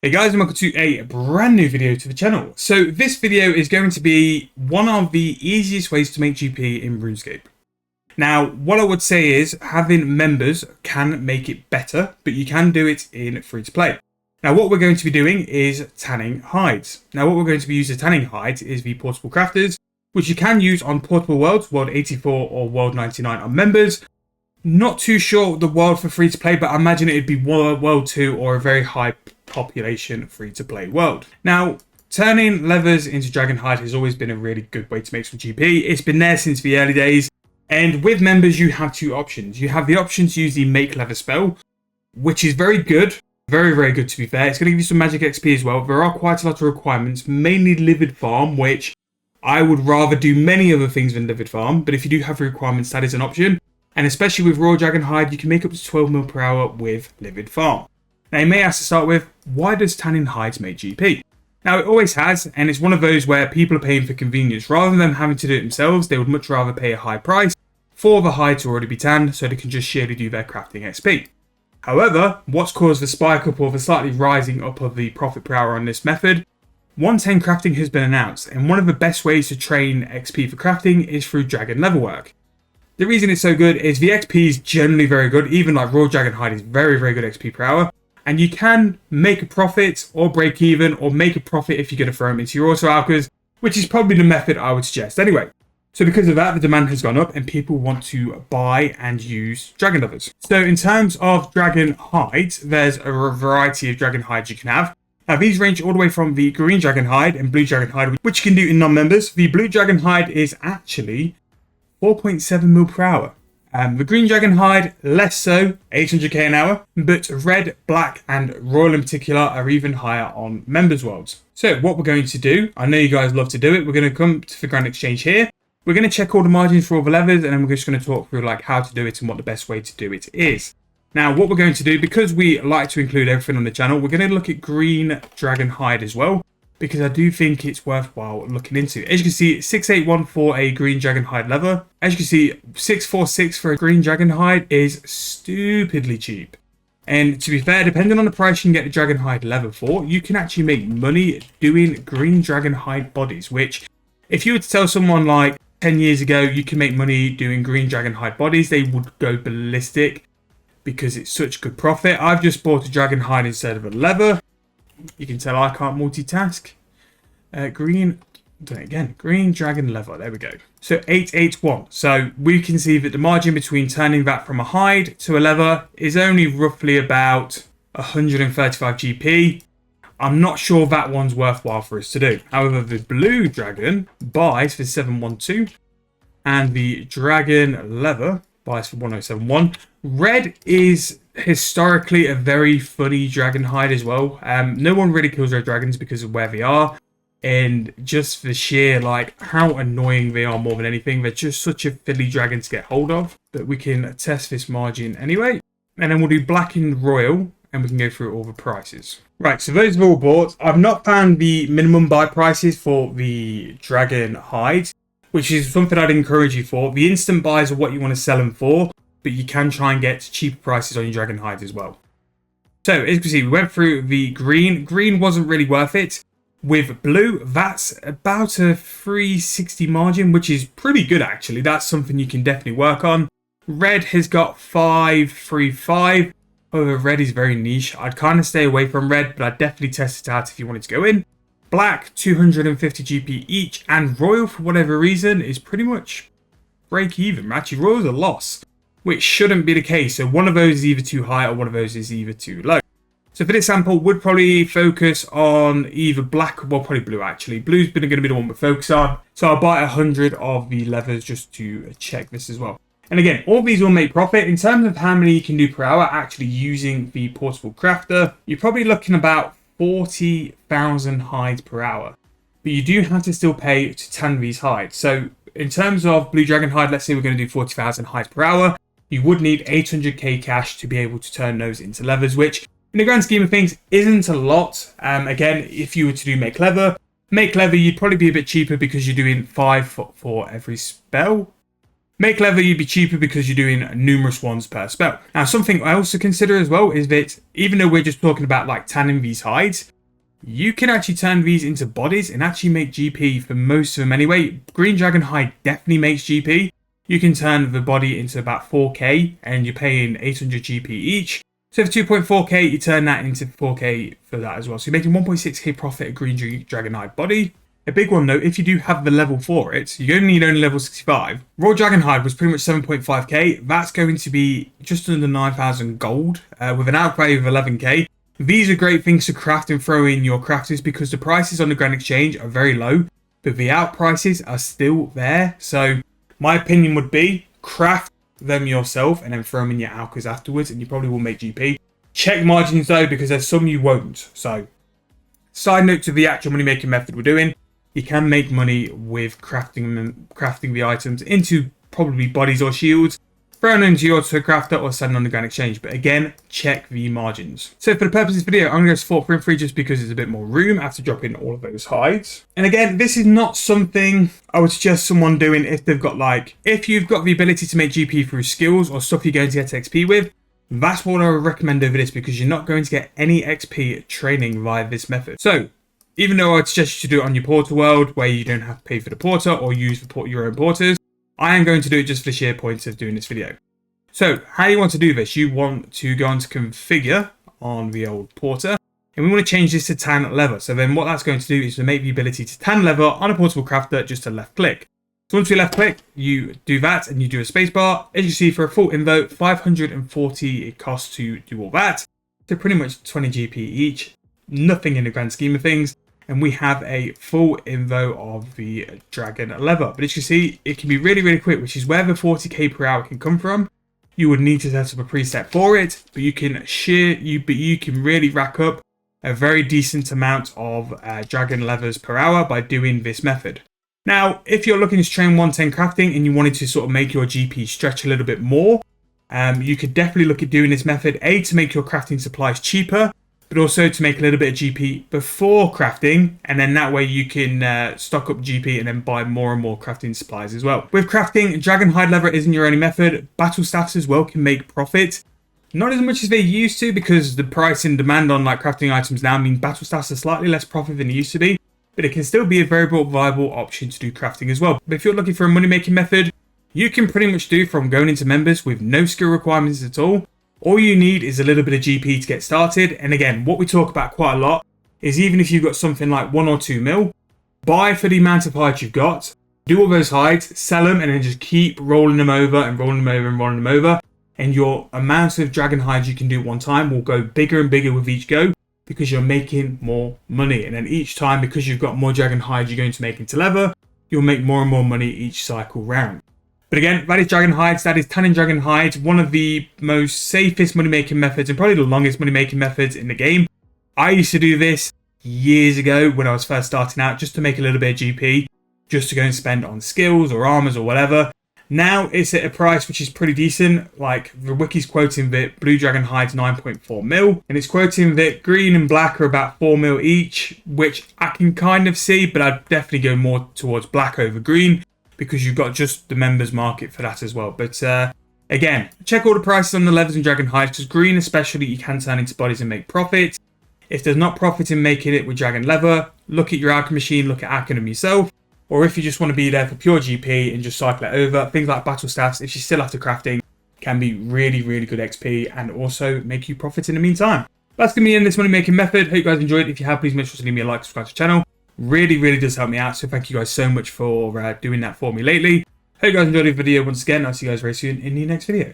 Hey guys, and welcome to a brand new video to the channel. So this video is going to be one of the easiest ways to make GP in Runescape. Now, what I would say is having members can make it better, but you can do it in free-to-play. Now, what we're going to be doing is tanning hides. Now, what we're going to be using tanning hides is the portable crafters, which you can use on portable worlds, World 84 or World 99 on members. Not too sure the world for free-to-play, but I imagine it'd be World 2 or a very high population free-to-play world. Now, turning levers into dragon hide has always been a really good way to make some GP. It's been there since the early days, and with members you have two options. You have the option to use the make leather spell, which is very good, very good to be fair. It's going to give you some magic XP as well. There are quite a lot of requirements, mainly livid farm, which I would rather do many other things than livid farm, but if you do have requirements, that is an option. And especially with raw dragon hide, you can make up to 12 mil per hour with livid farm. Now, you may ask to start with, why does tanning hides make GP? Now, it always has, and it's one of those where people are paying for convenience. Rather than having to do it themselves, they would much rather pay a high price for the hide to already be tanned, so they can just sheerly do their crafting XP. However, what's caused the spike up or the slightly rising up of the profit per hour on this method? 110 crafting has been announced, and one of the best ways to train XP for crafting is through dragon level work. The reason it's so good is the XP is generally very good, even like raw dragon hide is very good XP per hour. And you can make a profit or break even or make a profit if you're going to throw them into your auto alchers, which is probably the method I would suggest anyway. So because of that, the demand has gone up and people want to buy and use dragon levers. So in terms of dragon hides, there's a variety of dragon hides you can have. Now these range all the way from the green dragon hide and blue dragon hide, which you can do in non-members. The blue dragon hide is actually 4.7 mil per hour. The green dragon hide, less so, 800k an hour, but red, black, and royal in particular are even higher on members worlds. So what we're going to do, I know you guys love to do it, we're going to come to the Grand Exchange here. We're going to check all the margins for all the levers, and then we're just going to talk through like how to do it and what the best way to do it is. Now, what we're going to do, because we like to include everything on the channel, we're going to look at green dragon hide as well, because I do think it's worthwhile looking into. As you can see, 681 for a green dragon hide leather. As you can see, 646 for a green dragon hide is stupidly cheap. And to be fair, depending on the price you can get the dragon hide leather for, you can actually make money doing green dragon hide bodies, which if you were to tell someone like 10 years ago you can make money doing green dragon hide bodies, they would go ballistic because it's such good profit. I've just bought a dragon hide instead of a leather. You can tell I can't multitask. Green dragon leather, there we go. So 881. So we can see that the margin between turning that from a hide to a leather is only roughly about 135 GP. I'm not sure that one's worthwhile for us to do. However, the blue dragon buys for 712 and the dragon leather buys for 1071. Red is historically a very funny dragon hide as well. No one really kills red dragons because of where they are, and just the sheer like how annoying they are more than anything. They're just such a fiddly dragon to get hold of. But we can test this margin anyway, and then we'll do black and royal, and we can go through all the prices. Right, so those are all bought. I've not found the minimum buy prices for the dragon hide, which is something I'd encourage you for. The instant buys are what you want to sell them for, but you can try and get cheaper prices on your dragon hides as well. So as you can see, we went through the green. Green wasn't really worth it. With blue, that's about a 360 margin, which is pretty good actually. That's something you can definitely work on. Red has got 535. However, red is very niche. I'd kind of stay away from red, but I'd definitely test it out if you wanted to go in. Black, 250 GP each, and royal, for whatever reason, is pretty much break even. Actually, royal's a loss, which shouldn't be the case. So one of those is either too high or one of those is either too low. So for this sample, would probably focus on either black, well, probably blue actually. Blue's going to be the one we focus on. So I'll buy 100 of the levers just to check this as well. And again, all these will make profit. In terms of how many you can do per hour actually using the portable crafter, you're probably looking about 40,000 hides per hour. But you do have to still pay to tan these hides. So in terms of blue dragon hide, let's say we're going to do 40,000 hides per hour. You would need 800k cash to be able to turn those into levers, which in the grand scheme of things isn't a lot. Again, if you were to do make leather, you'd probably be a bit cheaper because you're doing 5 for every spell. Make leather, you'd be cheaper because you're doing numerous ones per spell. Now, something I also consider as well is that even though we're just talking about like tanning these hides, you can actually turn these into bodies and actually make GP for most of them anyway. Green dragon hide definitely makes GP. You can turn the body into about 4k and you're paying 800 GP each. So for 2.4k, you turn that into 4k for that as well. So you're making 1.6k profit a green dragon hide body. A big one though, if you do have the level for it, you only need level 65. Raw dragon hide was pretty much 7.5k. That's going to be just under 9,000 gold with an outcry of 11k. These are great things to craft and throw in your crafters because the prices on the Grand Exchange are very low, but the out prices are still there. So my opinion would be craft them yourself and then throw them in your alkers afterwards and you probably will make GP. Check margins though because there's some you won't. So side note to the actual money making method we're doing, you can make money with crafting the items into probably bodies or shields, thrown into your auto crafter or send on the Grand Exchange. But again, check the margins. So for the purpose of this video, I'm going to go support for free just because there's a bit more room after dropping all of those hides. And again, this is not something I would suggest someone doing if they've got if you've got the ability to make GP through skills or stuff you're going to get XP with. That's what I would recommend over this because you're not going to get any XP training via this method. So even though I'd suggest you to do it on your porter world where you don't have to pay for the porter or use your own porters, I am going to do it just for the sheer point of doing this video. So how you want to do this, you want to go on to configure on the old porter and we want to change this to tan leather. So then what that's going to do is to make the ability to tan leather on a portable crafter just a left click. So once you left click, you do that and you do a spacebar. As you see, for a full invo, 540 it costs to do all that. So pretty much 20 GP each, nothing in the grand scheme of things. And we have a full invo of the dragon leather. But as you see, it can be really, really quick, which is where the 40k per hour can come from. You would need to set up a preset for it, but you can really rack up a very decent amount of dragon leathers per hour by doing this method. Now, if you're looking to train 110 crafting and you wanted to sort of make your GP stretch a little bit more, you could definitely look at doing this method, A, to make your crafting supplies cheaper, but also to make a little bit of GP before crafting, and then that way you can stock up GP and then buy more and more crafting supplies as well. With crafting, dragon hide leather isn't your only method. Battle staffs as well can make profit. Not as much as they used to because the price and demand on crafting items now mean battle staffs are slightly less profit than they used to be, but it can still be a very viable option to do crafting as well. But if you're looking for a money making method, you can pretty much do from going into members with no skill requirements at all. All you need is a little bit of GP to get started. And again, what we talk about quite a lot is even if you've got something like 1 or 2 mil, buy for the amount of hides you've got, do all those hides, sell them, and then just keep rolling them over and rolling them over and rolling them over. And your amount of dragon hides you can do at one time will go bigger and bigger with each go because you're making more money. And then each time, because you've got more dragon hides you're going to make into leather, you'll make more and more money each cycle round. But again, that is dragon hides, that is tanning dragon hides, one of the most safest money making methods and probably the longest money making methods in the game. I used to do this years ago when I was first starting out just to make a little bit of GP, just to go and spend on skills or armors or whatever. Now it's at a price which is pretty decent. Like the wiki's quoting that blue dragon hides 9.4 mil and it's quoting that green and black are about 4 mil each, which I can kind of see, but I'd definitely go more towards black over green, because you've got just the members market for that as well. But again, check all the prices on the leathers and dragon hides, because green especially you can turn into bodies and make profit. If there's not profit in making it with dragon leather, look at your alchemy machine, look at alchemy yourself. Or if you just want to be there for pure GP and just cycle it over, things like battle staffs, if you still after crafting, can be really, really good XP and also make you profit in the meantime. That's going to be in this money making method. Hope you guys enjoyed. If you have, please make sure to leave me a like, subscribe to the channel. Really, really does help me out. So thank you guys so much for doing that for me lately. Hope you guys enjoyed the video once again. I'll see you guys very soon in the next video.